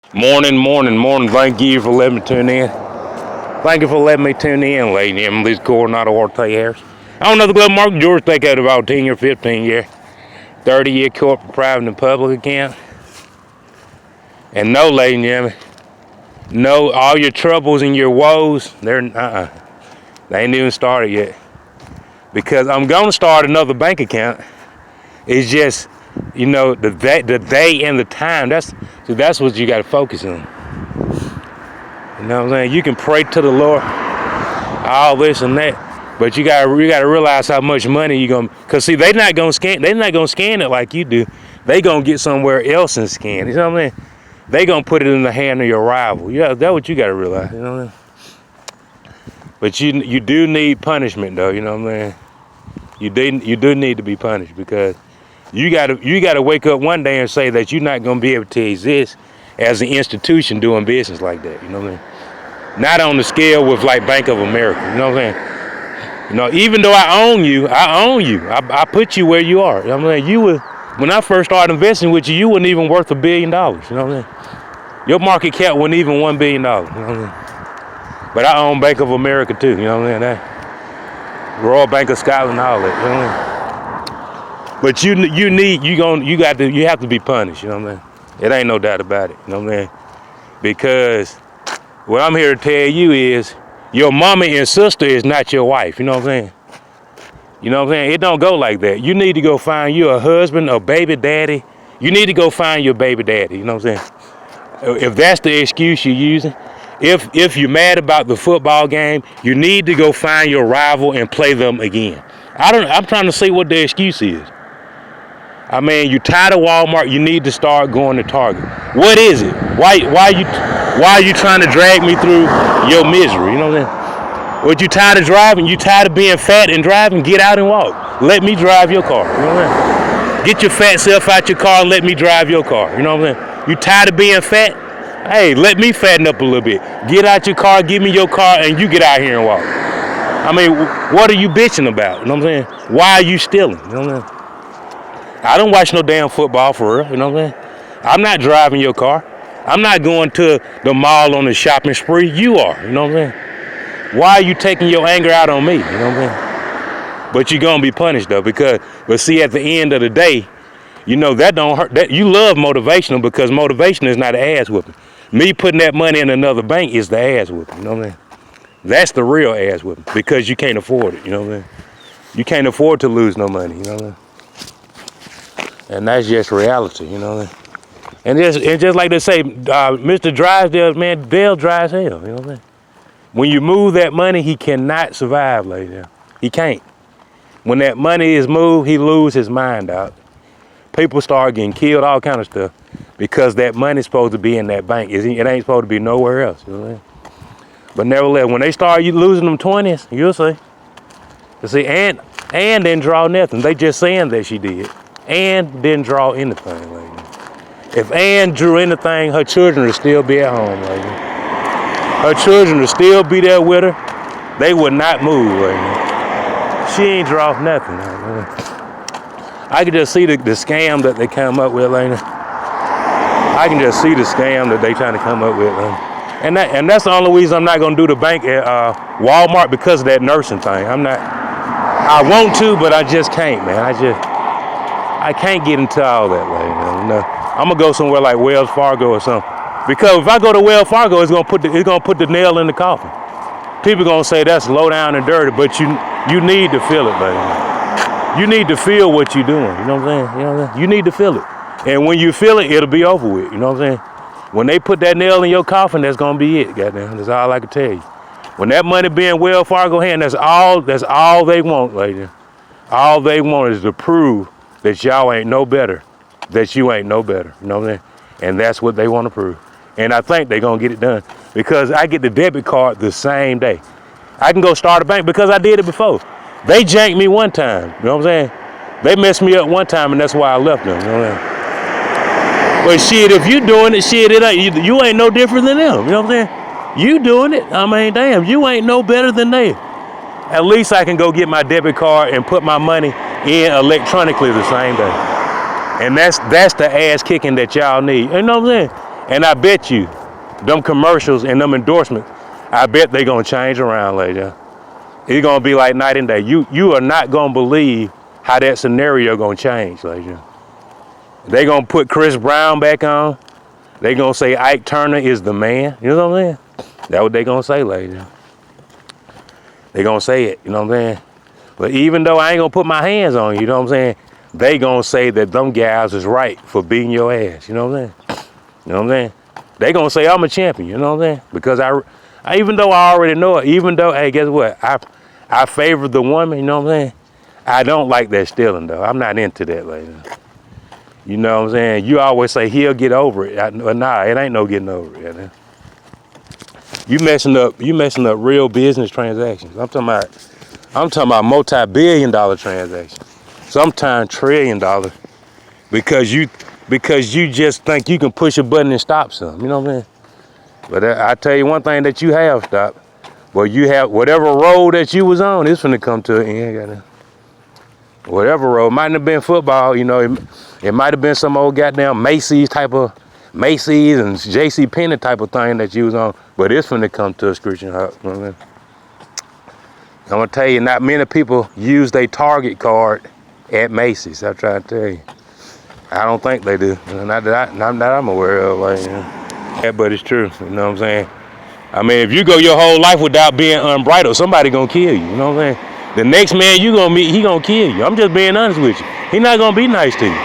Morning, morning, morning. Thank you for letting me tune in. Thank you for letting me tune in, lady. I'm Liz Coronado Ortega Harris. I don't know the Glove Mark George think out about 10 year, 15 year, 30-year corporate, private, and public account. And no, lady and gentlemen, no, all your troubles and your woes, they ain't even started yet. Because I'm gonna start another bank account. It's just, the day and the time. That's what you gotta focus on. You know what I'm saying? You can pray to the Lord, all this and that, but you gotta realize how much money you gonna. Cause see, they're not gonna scan it like you do. They gonna get somewhere else and scan. You know what I mean? They gonna put it in the hand of your rival. Yeah, that's what you gotta realize. You know what I mean? But you do need punishment though. You know what I mean? You do need to be punished because you gotta wake up one day and say that you're not gonna be able to exist as an institution doing business like that. You know what I mean? Not on the scale with like Bank of America. You know what I'm saying? Even though I own you. I put you where you are. You know what I'm saying? When I first started investing with you, you wasn't even worth $1 billion. You know what I'm saying? Your market cap wasn't even $1 billion. You know what I'm saying? But I own Bank of America too. You know what I'm saying? That Royal Bank of Scotland, all that. You know what I mean? But you have to be punished. You know what I'm saying? It ain't no doubt about it. You know what I mean? Because what I'm here to tell you is your mama and sister is not your wife. You know what I'm saying? You know what I'm saying? It don't go like that. You need to go find you a husband, a baby daddy. You need to go find your baby daddy. You know what I'm saying? If that's the excuse you're using, if you're mad about the football game, you need to go find your rival and play them again. I'm trying to see what the excuse is. I mean, you tired of Walmart, you need to start going to Target. What is it? Why are you trying to drag me through your misery? You know what I'm saying? What, you tired of driving? You tired of being fat and driving? Get out and walk. Let me drive your car. You know what I'm saying? Get your fat self out your car and let me drive your car. You know what I'm saying? You tired of being fat? Hey, let me fatten up a little bit. Get out your car, give me your car, and you get out here and walk. I mean, what are you bitching about? You know what I'm saying? Why are you stealing? You know what I'm saying? I don't watch no damn football for real, you know what I'm saying? I'm not driving your car. I'm not going to the mall on the shopping spree. You are, you know what I'm saying? Why are you taking your anger out on me, you know what I'm saying? But you're gonna be punished though, but see, at the end of the day, that don't hurt. That you love motivational because motivation is not an ass whooping. Me putting that money in another bank is the ass whooping, you know what I'm saying? That's the real ass whooping because you can't afford it, you know what I'm saying? You can't afford to lose no money, you know what I'm saying? And that's just reality, you know what I mean? And just like they say, Mr. Drysdale, man, Dale dry as hell, you know what I'm saying? When you move that money, he cannot survive like that. He can't. When that money is moved, he lose his mind out. People start getting killed, all kind of stuff, because that money's supposed to be in that bank. It ain't supposed to be nowhere else, you know what I mean? But nevertheless, when they start losing them 20s, you'll see. You see, Ann didn't draw nothing. They just saying that she did. Ann didn't draw anything, lady. If Ann drew anything, her children would still be at home, lady. Her children would still be there with her. They would not move, lady. She ain't draw nothing, lady. I can just see the scam that they come up with, lady. I can just see the scam that they trying to come up with, lady. And that's the only reason I'm not gonna do the bank at Walmart because of that nursing thing. I want to, but I just can't, man. I can't get into all that, like, I'm gonna go somewhere like Wells Fargo or something. Because if I go to Wells Fargo, it's gonna put the nail in the coffin. People gonna say that's low down and dirty, but you need to feel it, baby. You need to feel what you're doing. You know what I'm saying? You know what I'm saying? You need to feel it, and when you feel it, it'll be over with. You know what I'm saying? When they put that nail in your coffin, that's gonna be it. Goddamn, that's all I can tell you. When that money be in Wells Fargo hand, that's all they want, lady. All they want is to prove that y'all ain't no better, that you ain't no better, you know what I'm saying? And that's what they want to prove. And I think they're going to get it done because I get the debit card the same day. I can go start a bank because I did it before. They janked me one time, you know what I'm saying? They messed me up one time and that's why I left them, you know what I'm saying? But shit, if you doing it, shit, you ain't no different than them, you know what I'm saying? You doing it, I mean, damn, you ain't no better than they. At least I can go get my debit card and put my money in electronically the same day. And that's the ass kicking that y'all need. You know what I'm saying? And I bet you, them commercials and them endorsements, I bet they gonna change around later. It's gonna be like night and day. You are not gonna believe how that scenario gonna change later. They gonna put Chris Brown back on. They gonna say Ike Turner is the man. You know what I'm saying? That's what they gonna say later. They gonna say it, you know what I'm saying? But even though I ain't gonna put my hands on you, you know what I'm saying? They gonna say that them guys is right for beating your ass, you know what I'm saying? You know what I'm saying? They gonna say I'm a champion, you know what I'm saying? Because I even though I already know it, even though, hey, guess what? I favor the woman, you know what I'm saying? I don't like that stealing though. I'm not into that later. You know what I'm saying? You always say he'll get over it. Nah, it ain't no getting over it. Man. You messing up real business transactions. I'm talking about multi-billion-dollar transactions. Sometimes $1 trillion, because you just think you can push a button and stop something. You know what I'm saying? But I tell you one thing that you have stopped. Well, you have whatever road that you was on, it's finna come to an end. Whatever road, mightn't have been football, you know, it might have been some old goddamn Macy's and J.C. Penney type of thing that you was on, but it's finna come to a screeching halt. You know what I mean? I'm gonna tell you, not many people use their Target card at Macy's. I'm trying to tell you, I don't think they do. Not that I'm aware of. Like, you know. Yeah, but it's true. You know what I'm saying? I mean, if you go your whole life without being unbridled, somebody gonna kill you. You know what I'm saying? The next man you gonna meet, he gonna kill you. I'm just being honest with you. He not gonna be nice to you.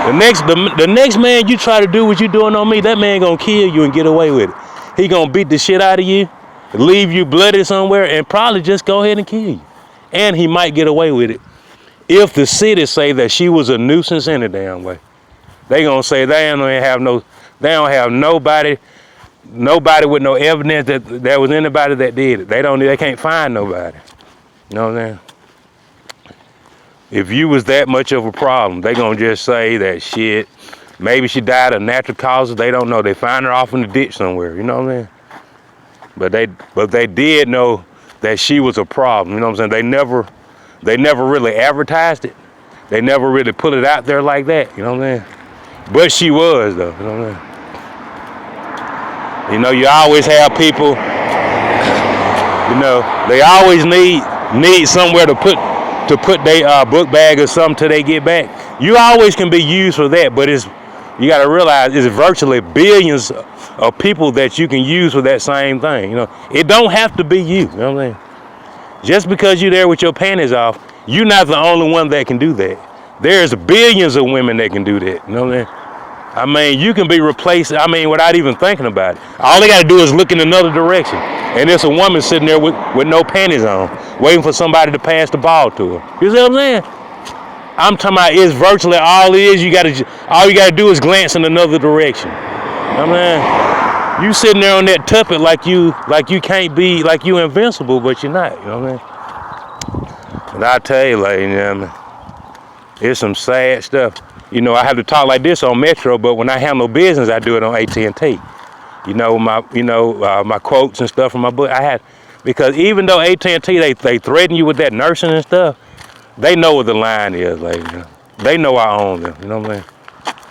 The next man you try to do what you doing on me, that man gonna kill you and get away with it. He gonna beat the shit out of you, leave you bloody somewhere, and probably just go ahead and kill you. And he might get away with it if the city say that she was a nuisance any damn way. They gonna say they don't have nobody with no evidence that there was anybody that did it. They can't find nobody. You know what I'm saying? If you was that much of a problem, they gonna just say that shit. Maybe she died of natural causes. They don't know. They find her off in the ditch somewhere. You know what I'm saying? But they did know that she was a problem. You know what I'm saying? They never really advertised it. They never really put it out there like that. You know what I'm saying? But she was though. You know what I'm saying? You know, you always have people. You know, they always need somewhere to put their book bag or something till they get back. You always can be used for that, but you got to realize it's virtually billions of people that you can use for that same thing. You know, it don't have to be you. You know what I'm saying? Just because you're there with your panties off, you're not the only one that can do that. There's billions of women that can do that. You know what I'm saying? I mean, you can be replaced, without even thinking about it. All they got to do is look in another direction. And there's a woman sitting there with no panties on, waiting for somebody to pass the ball to her. You see what I'm saying? I'm talking about it's virtually all it is. All you gotta do is glance in another direction. I mean, you sitting there on that tuppet like you can't be, like you invincible, but you're not. You know what I mean? But I tell you, ladies and gentlemen, it's some sad stuff. You know, I have to talk like this on Metro, but when I handle business, I do it on AT&T. You know, my quotes and stuff from my book. Because even though AT&T they threaten you with that nursing and stuff, they know what the line is, lady. You know? They know I own them. You know what I'm saying?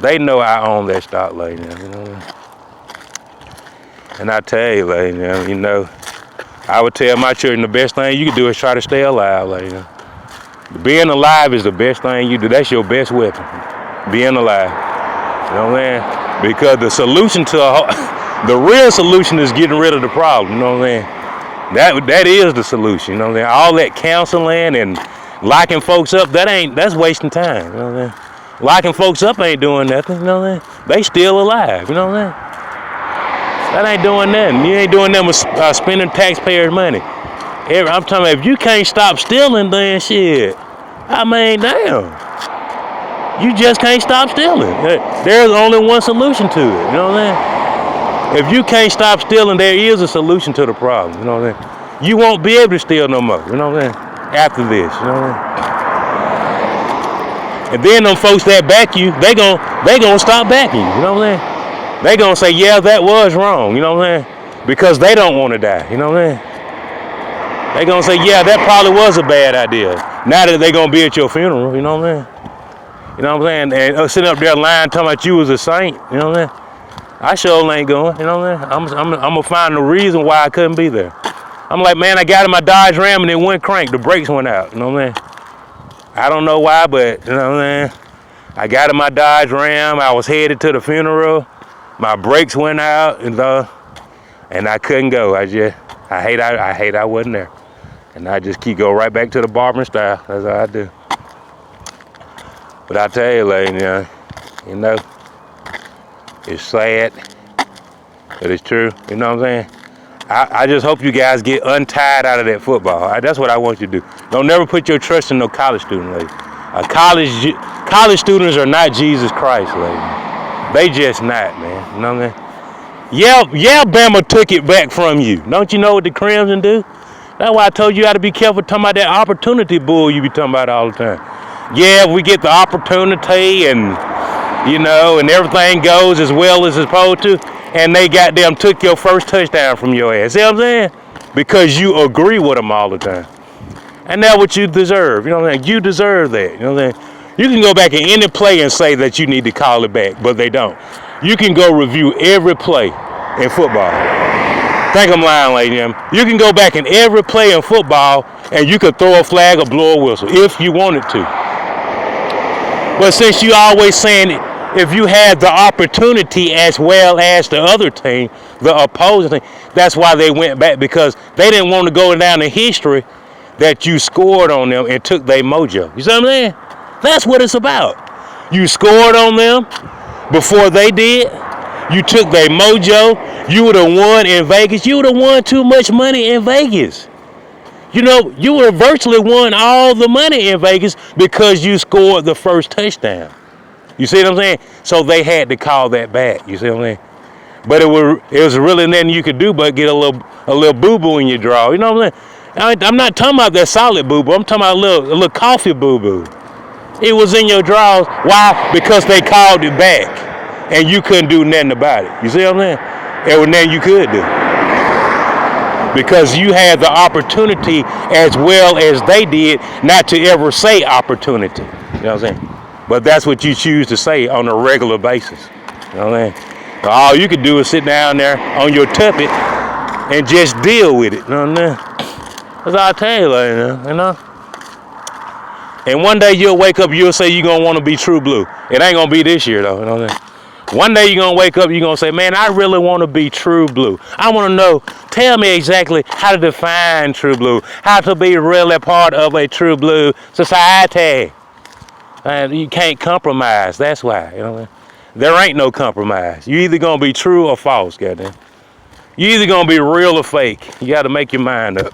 They know I own that stock, lady. You know what I mean? And I tell you, lady, you know, I would tell my children the best thing you can do is try to stay alive, lady. You know? Being alive is the best thing you do. That's your best weapon. Being alive. You know what I'm saying? Because the solution to the real solution is getting rid of the problem. You know what I'm saying? That is the solution. You know what I'm saying? All that counseling and locking folks up, that's wasting time. You know what I'm saying? Locking folks up ain't doing nothing. You know what I'm saying? They still alive. You know what I'm saying? That ain't doing nothing. You ain't doing nothing with spending taxpayers' money. I'm talking about if you can't stop stealing, then shit. I mean, damn. You just can't stop stealing. There's only one solution to it. You know what I'm saying? If you can't stop stealing, there is a solution to the problem. You know what I'm saying? You won't be able to steal no more. You know what I'm saying? After this. You know what I'm saying? And then them folks that back you, they gonna stop backing you. You know what I'm saying? They gonna say, yeah, that was wrong. You know what I'm saying? Because they don't want to die. You know what I'm saying? They gonna say, yeah, that probably was a bad idea. Now that they gonna be at your funeral, you know what I'm saying? You know what I'm saying? And sitting up there lying, talking about you was a saint, you know what I'm saying? I sure ain't going. You know what I'm saying? I'm gonna find the reason why I couldn't be there. I'm like, man, I got in my Dodge Ram and it went crank. The brakes went out. You know what I'm saying? I don't know why, but you know what I'm saying? I got in my Dodge Ram. I was headed to the funeral. My brakes went out, and I couldn't go. I hate I wasn't there. And I just go right back to the barbering style. That's how I do. But I tell you, lady, you know, it's sad, but it's true. You know what I'm saying? I just hope you guys get untied out of that football. That's what I want you to do. Don't never put your trust in no college student, lady. College students are not Jesus Christ, lady. They just not, man. You know what I'm saying? Yeah, Bama took it back from you. Don't you know what the Crimson do? That's why I told you how to be careful talking about that opportunity bull you be talking about all the time. Yeah, we get the opportunity and, you know, and everything goes as well as it's supposed to, and they goddamn took your first touchdown from your ass. See what I'm saying? Because you agree with them all the time. And that's what you deserve. You know what I'm saying? You deserve that. You know what I'm saying? You can go back in any play and say that you need to call it back, but they don't. You can go review every play in football. Think I'm lying, lady. You can go back in every play in football and you could throw a flag or blow a whistle if you wanted to. But since you always saying it, if you had the opportunity as well as the other team, the opposing team, that's why they went back, because they didn't want to go down in history that you scored on them and took their mojo. You see what I'm saying? That's what it's about. You scored on them before they did. You took their mojo. You would have won in Vegas. You would have won too much money in Vegas. You know, you would have virtually won all the money in Vegas because you scored the first touchdown. You see what I'm saying? So they had to call that back. You see what I'm saying? But it was really nothing you could do but get a little boo-boo in your draw. You know what I'm saying? I'm not talking about that solid boo-boo. I'm talking about a little coffee boo-boo. It was in your drawers. Why? Because they called it back, and you couldn't do nothing about it. You see what I'm saying? There was nothing you could do. Because you had the opportunity as well as they did not to ever say opportunity. You know what I'm saying? But that's what you choose to say on a regular basis. You know what I'm saying? So all you could do is sit down there on your tuppet and just deal with it. You know what I'm saying? That's all I tell you, like, you know? And one day you'll wake up, you'll say you're going to want to be true blue. It ain't going to be this year, though. You know what I'm saying? One day you're going to wake up, you're going to say, man, I really want to be true blue. I want to know, tell me exactly how to define true blue, how to be really part of a true blue society. And you can't compromise. That's why. You know what I mean? There ain't no compromise. You either going to be true or false, goddamn. You either going to be real or fake. You got to make your mind up.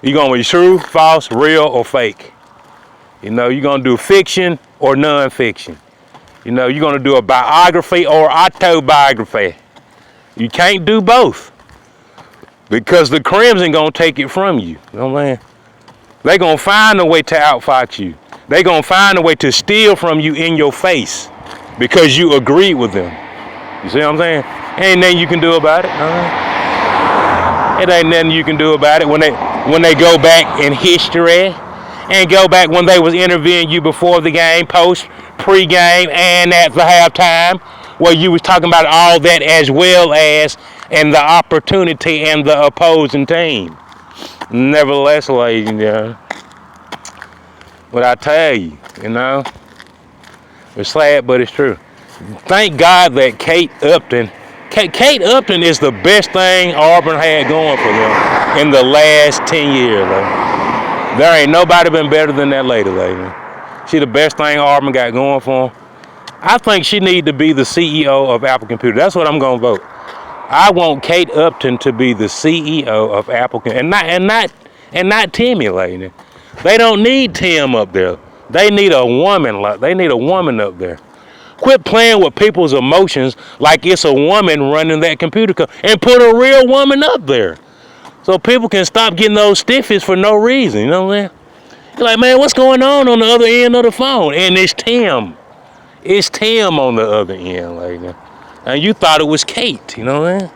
You're going to be true, false, real, or fake. You know, you're going to do fiction or non-fiction. You know, you're going to do a biography or autobiography. You can't do both. Because the Crimson going to take it from you. You know what I'm saying? They're going to find a way to outfox you. They're going to find a way to steal from you in your face because you agreed with them. You see what I'm saying? Ain't nothing you can do about it. It ain't nothing you can do about it when they go back in history and go back when they was interviewing you before the game, post, pre-game, and at the halftime, where you was talking about all that as well as and the opportunity and the opposing team. Nevertheless, ladies and gentlemen, what I tell you, you know, it's sad, but it's true. Thank God that Kate Upton is the best thing Auburn had going for them in the last 10 years. Though. There ain't nobody been better than that lady. She the best thing Auburn got going for them. I think she need to be the CEO of Apple Computer. That's what I'm gonna vote. I want Kate Upton to be the CEO of Apple and not Timmy, lady. They don't need Tim up there. They need a woman. They need a woman up there. Quit playing with people's emotions like it's a woman running that computer company and put a real woman up there. So people can stop getting those stiffies for no reason. You know what I'm saying? You're like, man, what's going on the other end of the phone? And it's Tim. It's Tim on the other end, lady. And you thought it was Kate. You know what I'm saying?